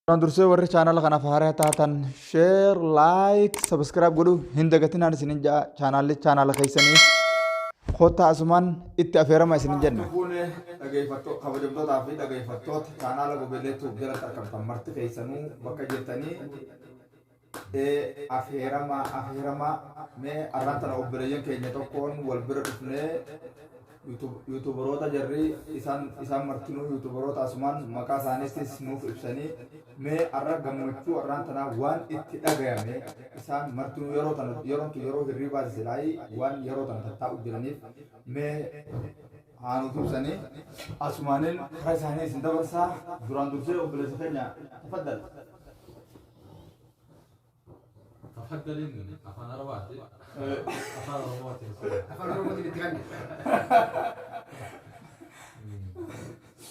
durse warri channel kana faara taatan share like subscribe godhu hin dagatinaa isinin channel keessanii kota asuman itti afeerama isinin jenna fuune dhageeffattoota kabajamtootaa fi dhageeffattoota channel gobeeleetu jala tarkamtan marti keessanuu bakka jirtanii afeerama mee arrantana obboleeyyan keenya tokkoon wal bira dhufnee YouTuberoota jarri isaan martinuu YouTuberoota asumaan maqaa isaaniitis nuuf ibsanii mee arra gammachuu arraan tanaa waan itti dhagayame isaan martinuu yeroo hirriibaa silaayi waan yeroo tana tattaa'u jiraniif mee haanuuf ibsanii asumaaniin karaa isaanii isin dabarsaa duraan dursee obboleessa keenya tafaddal. تفضلين أنا رواتي أنا رواتي نتكلم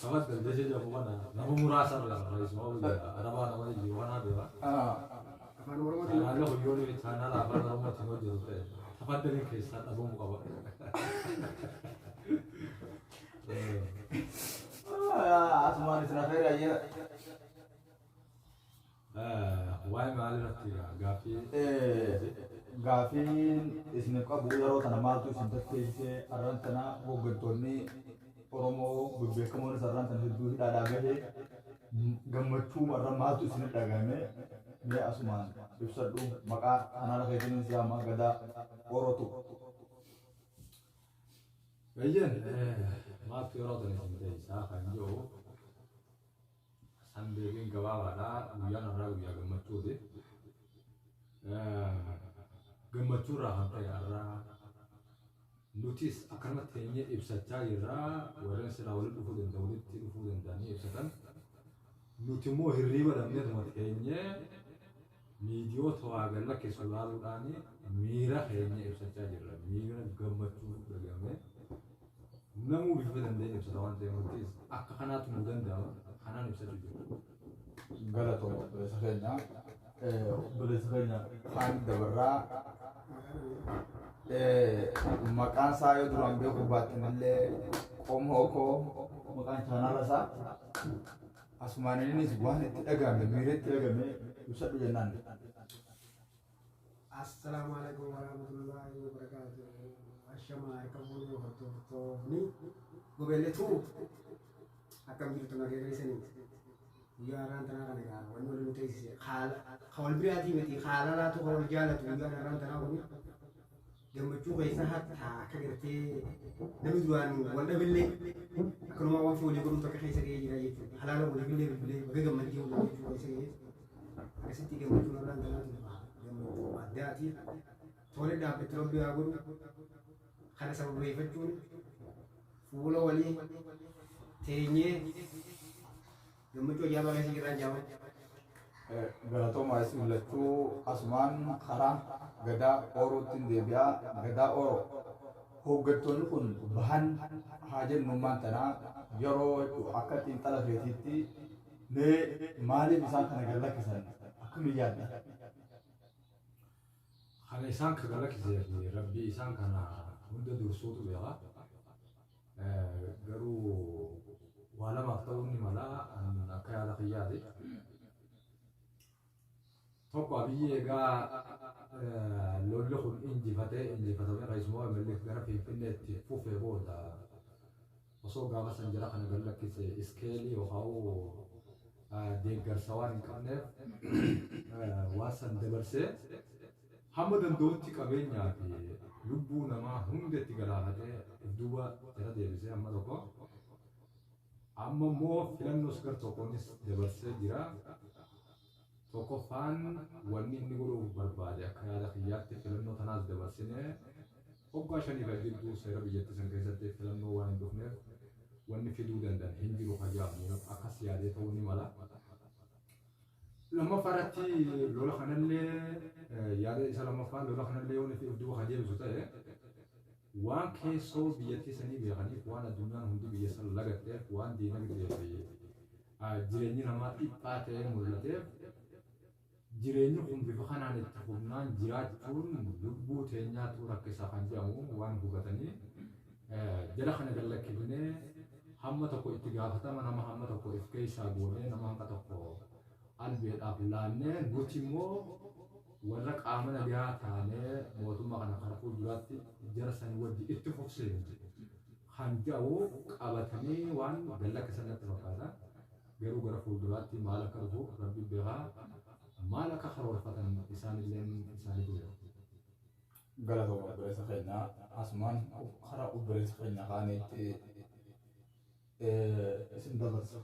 تفضل ليش جابوا أنا نبغى مراسل ولا رئيس ما هو أنا ما نجي وأنا بيا أنا له يقولي أنا لا أبغى رواتي نودي تفضلين كيس أبغى مقابل أسمان إسرائيل أيه واي معلم غافي gaafiin isin qabu yeroo tana maaltu isin tatteessee arraan tana hooggantoonni Oromoo bebbeekamoon sarraan tana hedduu hidhaadhaa gahe gammachuu marra maaltu isin dhagahame mee asumaan ibsadhu maqaa kanaana keessaniin siyaama gadaa Orootu. Bayyan maaltu yeroo tana isin teessaa kan jiru Sandeebiin gabaabaadhaa guyyaan irraa guyyaa gammachuuti. Gammachuu irraa kan ta'e irraa nutis akkanumatti teenyee ibsachaa jirraa warreen silaa walitti dhufuu danda'anii ibsatan. Nuti immoo hirriiba dhabneetuma teenyee miidiyoota waa galla keessa ilaaluudhaan miira keenya ibsachaa jirra. Miira gammachuu dhagahame namuu bifa dandeenye ibsata waan ta'eef nutis akka kanaatu nu danda'ama. Kanaan ibsatu jiru. Galatoo obboleessa keenya kaan dabarraa maqaan isaa yoo duraan beekuu baattanillee qomoo koo maqaan chaanaala isaa asumaaniinis waan itti dhagahame miira itti dhagahame ibsadhu jennaan. Assalamu alaikum warahmatullahi wabarakatuh. Ashama kabuuni hortoftoonni gobeelletu akkam jirtu nageessanii guyyaaraan tanaa kana egaa wanni waliin nu teessise hawal biraatii miti haala laatu hawal jaalatu guyyaaraan tanaa kuni gammachuu keessa hatta akka gartee namni duraan wal dhabillee akkanuma waan fi walii godhuutu akka keessa ga'ee jira jechuudha. Halaala walii billee baga gammaddee walii jechuu keessa ga'ee akkasitti gammachuun irraan tanaa gammachuu addaati. Tolee dhaabbattu rabbi haa godhu kana sababeeffachuun fuula walii teenyee gammachuu ajaa'ibaa keessa jiraan jaaman. Galatoomaa isin mul'achuu asumaan karaa gadaa Orootti deebi'aa gadaa Oroo hooggantoonni kun bahan haa jennummaan tanaa yeroo akka xiinxala feetiitti mee maaliif isaan kana gallakkisan akkamiin yaadda? Kana isaan ka gallakkiseef rabbii isaan kana hunda dursuutu beeka. Garuu waa lamaaf ta'uu ni mala akka yaada kiyyaati. Tokko abiyyi egaa lolli kun injifatamee raismoo emallee gara Finfinneetti fufee booda osoo gaafa san jara kana gallakkise iskeelii yookaan deeggarsa waan hin qabneef waan san dabarsee hamma danda'utti qabeenyaa fi lubbuu namaa hunda itti galaafatee duuba jara deebisee hamma tokko. Amma immoo filannoos gar tokkonis dabarsee jira. Tokkoffaan wanni inni godhuu barbaade akka yaada kiyyaatti filannoo tanaas dabarsinee waggaa 5 gidduu seera biyyattii san keessatti filannoo waan hin dhufneef wanni fiduu danda'an hin jiru hajaamu akkas yaadee ta'uu ni mala. Lammaffaarratti lola kanallee yaada isa lammaffaan lola kanallee yoo nuti duuba hajeebisu ta'e waan keessoo biyyattii sanii beekaniif waan addunyaan hundi biyya san lagatteef waan diinagdee fi jireenyi namaa dhiphaa ta'ee mul'ateef jireenyi kun bifa kanaan itti humnaan jiraachuun lubbuu teenyaatu rakkisaa kan jedhamu waan hubatanii jala kana gallakkifnee hamma tokko itti gaafatama nama hamma tokko if keessaa goonee nama hanga tokko qalbiidhaaf laannee nuti immoo warra qaama nagaa taanee mootummaa kana karaa fuulduraatti jara san wajji itti fufsee kan jedhu qabatanii waan gallakkisan natti fakkaata. Garuu gara fuulduraatti maal akka dhufu rabbi beekaa maal akka karoorfatan isaanillee isaaniitu jira. Galatooma obboleessa keenya asumaan karaa obboleessa keenya kaaniitti isin dabarsa.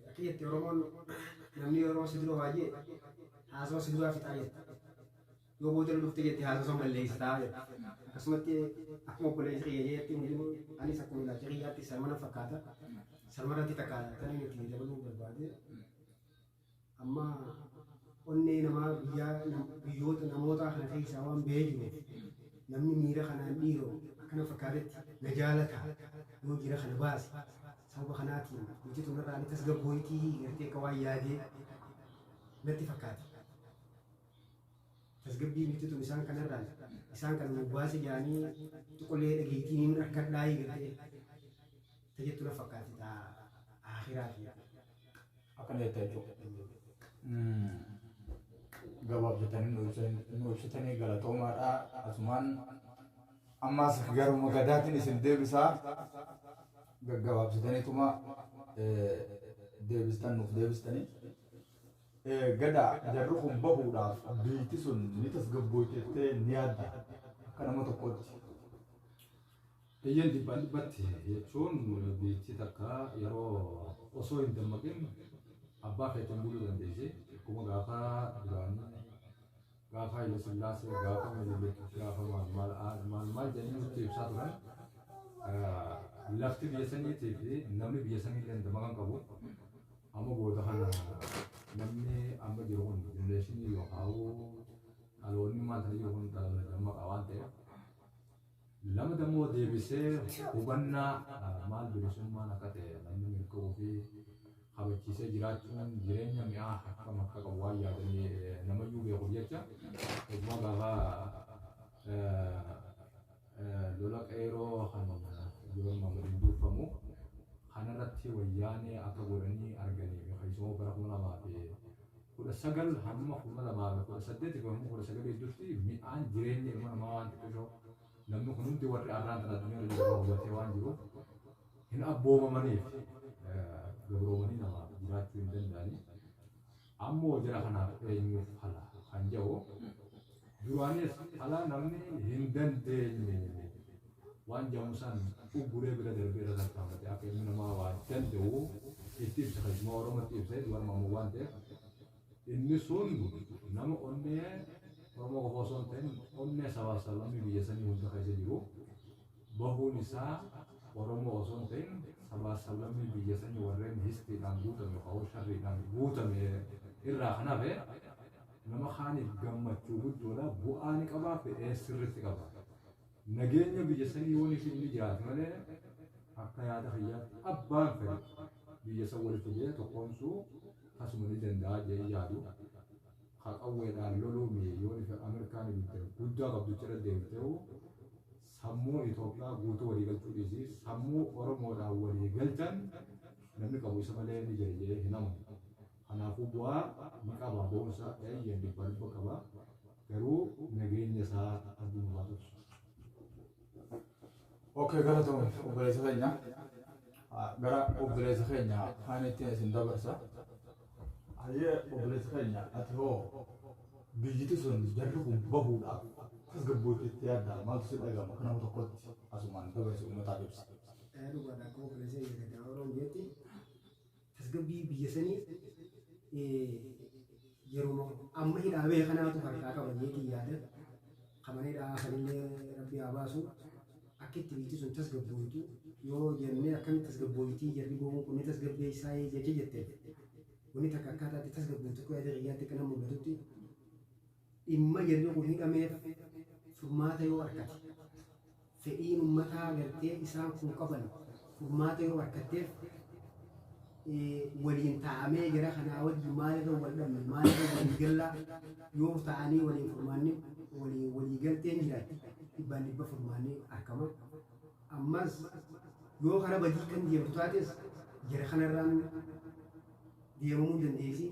Akkiyatti Oromoon namni yeroo si dura baay'ee haasawaa si duraa fixaa jetta. Yoo booda dhufte jette haasawaa balleessitaa jetta. Akkasumatti akkuma obboleessa kiyya jeetti hundinuu anis akkuma ilaalcha kiyyaatti salmana fakkaata. Salmarratti takka kan inni itti dabaluu barbaade. Amma onnee namaa biyyoota namoota kana keessaa waan ba'ee jiruuf namni miira kanaan dhiiroo akkana fakkaatetti na jaalata yoo jira kana baase. Sababa kanaatiin hojii tunarraa ni tasgabbooyitii gartee akka waan yaadee natti fakkaata. Tasgabbii miti tun isaan kanarraan isaan kan nu baase jedhanii tuqolee dhageetiin akka dhaayii gartee tajaajilu na fakkaate ta'a akhiraati. Akkana jettee jechuudha. Gabaabbatanii nu ibsitanii galatoomaadha. Asumaan ammaas garuma gadaatiin isin deebisaa. Gaggabaabsitaniituma deebistan nuuf deebistanii gada jarri kun bahuudhaaf biitti sun ni tasgabbooytettee ni yaadda akka nama tokkotti. Iyyan dhibbaan dhibbatti jechuun biitti takka yeroo osoo hin dammaqin abbaa feetan buluu dandeesse. Akkuma gaafa duraanii gaafa Haile Sillaasee gaafa Minilik gaafa maal jedhanii nutti ibsaa turan. Lafti biyya saniitii fi namni biyya saniillee dammaqan qabu. Amma booda kana namni amma jiru kun jenereeshinii yookaan dhaloonni maanta jiru kun dammaqa waan ta'eef lama dammoo deebisee hubannaa maal bilisummaan akka ta'e namni mirkabuu fi kabachiisee jiraachuun jireenya mi'aa akkam akka qabu waan yaadanii namayyuu beekuuf jecha dhuguma gaafa lola qeeroo kan yoo waliin durfamu kanarratti wayyaanee akka godhanii arganii keessumaa bara 2019 hamma 2018 hamma 2019 gidduutti mi'aan jireenya ilma namaa waan xiqqoo namni kun hundi warri arraan kana addunyaa irra hubatee waan jiruuf hin abboomamaniif gabroomanii namaaf jiraachuu hin danda'anii ammoo jira kanaaf eenyuuf hala kan jedhu duraanis hala namni hin dandeenye waan jamusan ugguree bira darbee irra tarkaanfatee akka ilmi namaa waan danda'u itti ibsa keessumaa Oromootti ibsee dubarmaamuu waan ta'eef inni sun nama onnee Oromoo qofa osoo hin ta'in onnee sabaa sablammii biyya sanii hunda keessa jiru bahuun isaa Oromoo osoo hin ta'in sabaa sablammii biyya sanii warreen histiidhaan guutame yookaan sharriidhaan guutame irraa kan hafe nama kaaniif gammachuu guddoodha bu'aa ni qabaa fedhee sirriitti qaba. Nageenya biyya sanii yoo ni jiraate malee akka yaada fayyaatti abbaan fedhe biyya san walitti jedhee tokkoomsuu asuma ni danda'a jedhee yaadu. Qawweedhaan loluun yoo Ameerikaan guddaa qabdu jira deemtee sammuu Itoophiyaa guutuu walii galchuu dhiisii sammuu Oromoodhaan walii galchan namni qabu isa malee ni jira jedhee hin amanu. Kanaafuu bu'aa ni qaba boonsa eeyyeen dhibbaa dhibba qaba garuu nageenya isaa addunyaa baatuuf. Oke, galatoom obboleessa keenya gara obboleessa keenya kaan ittiin isin dabarsa. Hayyee obboleessa keenya ati hoo biyyiti sun jarri kun bahuudhaaf tasgabbooyteetti yaadda maaltu si dhagama akka nama tokkotti asumaan dabarsa uummataaf ibsa. Dhugaadha akka obboleessa eeggatan Oromoon jeetti tasgabbii biyya sanii yeroo amma hidhaabee kanaatu harkaa qaba jeetii yaada qabanidha kanillee rabbi haa baasu. Akkitti biitti sun tasgabbooyitu yoo jennee akkamitti tasgabbooyitii jarri boonuu kun tasgabbeessaa jecha jettee wanni takka akkaataatti tasgabbooyitu akka yaada qiyyaatti kana mul'atutti dhimma jarri kun hidhameef furmaata yoo argate fedhiin uummataa gartee isaan kun qaban furmaata yoo argatteef waliin taa'amee gara kanaa wajji maalirra wal dhabne maalirra walii gallaa yoo ta'anii waliin furmaanni walii galteen jiraatti. Dhibbaan dhibba furmaannee argama. Ammas yoo karaa badii kan deemtu taates jara kanarraan deemamuu dandeessi.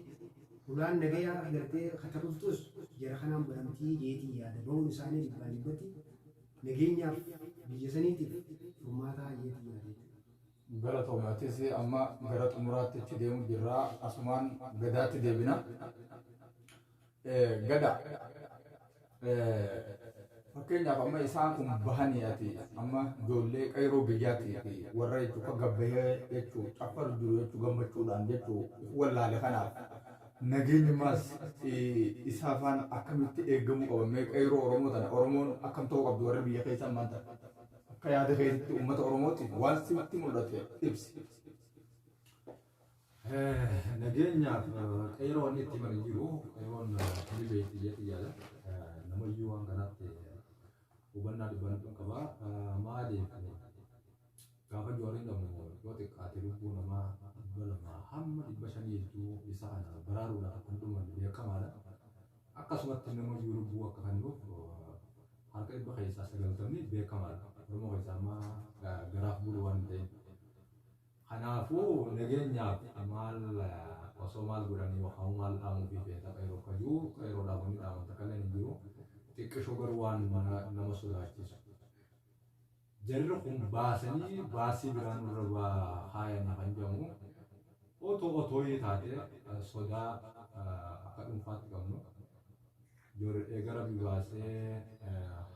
Ulaan nagayaa agartee katabuftus jara kanaan baramtii jeetii yaada ba'uun isaanii dhibbaan dhibbatti nageenyaaf biyya saniitiif furmaataa jeetii yaada. Galatoomatis amma gara xumuraatti achi deemu jirra asumaan gadaatti deebina. Gada fakkeenyaaf amma isaan kun bahanii ati amma ijoollee qayroo biyyaatti fi warra jechuun kan gabbahee jechuun caffar jiru jechuun gammachuudhaan jechuun wallaale kanaaf nageenyi maas isaafaan akkamitti eegamuu qabamee qayroo Oromoo tana Oromoon akkam ta'uu qabdu warra biyya keessaa maanta akka yaada keessatti uummata Oromooti waan sitti mul'ate ibsi. Nageenyaaf qayroo inni itti malee jiru qayroon ni beekti jedhee yaada namayyuu waan kanaatti hubannaa dhibbaan qaba maaliif gaafa jooriin dhamu yoo xiqqaate lubbuu namaa dhibba lamaa hamma dhibba shanii hedduu isa kana baraaruudhaaf kan dhuman beekamaadha. Akkasumatti namayyuu lubbuu akka kennuuf harka dhibba keessaa 90 beekamaadha. Oromoo keessaa amma garaaf bulu waan ta'eef. Kanaafuu nageenyaaf maal osoo maal godhanii yookaan maal dhaamuu fi beektaa qayroo kajuu qayroo dhaabanii dhaaman takka illee hin jiru. Xiqqishoo garuu waan nama sodaachisu. Jarri kun baasanii baasii biraan irra haayanii kan jedhamu otoo taate sodaa akka dhuunfaatti qabnu gara baasee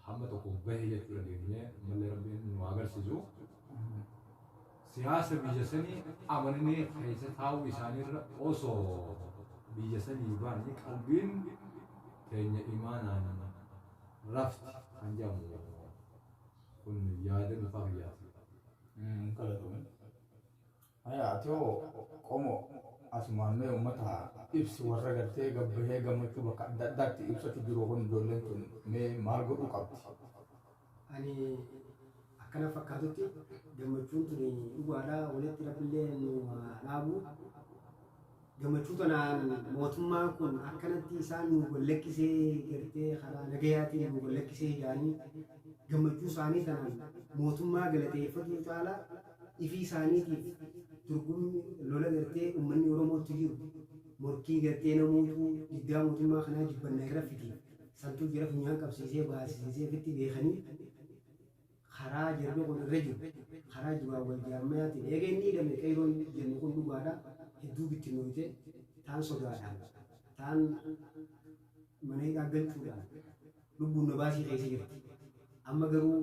hamma tokko bahee jechuudha deemnee mallee rabbiin nu agarsiisu. Siyaasa biyya sanii amananii keessa taa'uu isaaniirra osoo biyya sanii baanii qalbiin keenya imaanaan rafti kan jedhamu kun yaada dhuunfaa biyyaati. Atoo qomo asumaanee uummata ibsi warra gartee gabbahee gammachuu bakka adda addaatti ibsatu jiru kun ijoolleen tun mee maal godhuu qabdi? Ani akkana fakkaatutti gammachuun tuni dhugaadhaa walitti rabbillee nu dhaabu. Gammachuu tanaan mootummaan kun akkanatti isaan nu wallekkisee gartee karaa nagayaatiin nu wallekkisee jaanii gammachuu isaanii tanaan mootummaa galateeffatu caalaa ifii isaaniitiif turgumni lola gartee uummanni Oromootti jiru morkii gartee namootu diddaa mootummaa kanaa jibbannaa irra fiti santuu jira funyaan qabsiisee baasisiisee fitti beekanii karaa jirbe kun irra jiru karaa jiraa wal jaarmayaatiin eega inni hidhame qayroon jennu kun dhugaadha hedduu bitti nooyite taan sodaadhaan taan mana hidhaa galchuudhaan lubbuun na baasii keessa jirti amma garuu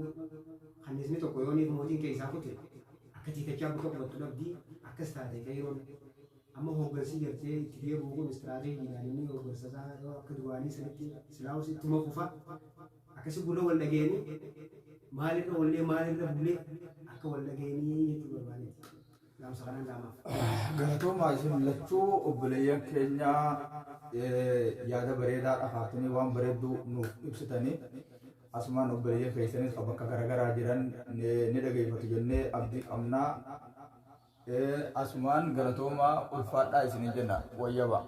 kannisni tokko yoo niif mootiin keessaa kute akka tiitachaa buka qubattu dhabdii akkas taate qayroon amma hooggansi jirtee itti deebi'u kun istiraateejiidhaan inni hooggansasaa yoo akka duraanii sanitti silaawus ittuma kufa akkasi bula wal dhageeni maalirra wallee maalirra bulee akka wal dhageenii jechuu barbaadeeti. Gaamsa kanaan gaamaaf. Galatoomaa isin lachuu obboleeyyan keenya yaada bareedaa dhafaatanii waan bareedduu nuuf ibsitanii asumaan obboleeyyan keessanis bakka garaagaraa jiran ni dhageeffatu jennee abdii qabnaa. Asumaan galatoomaa ulfaadhaa isinin jenna wayyaba.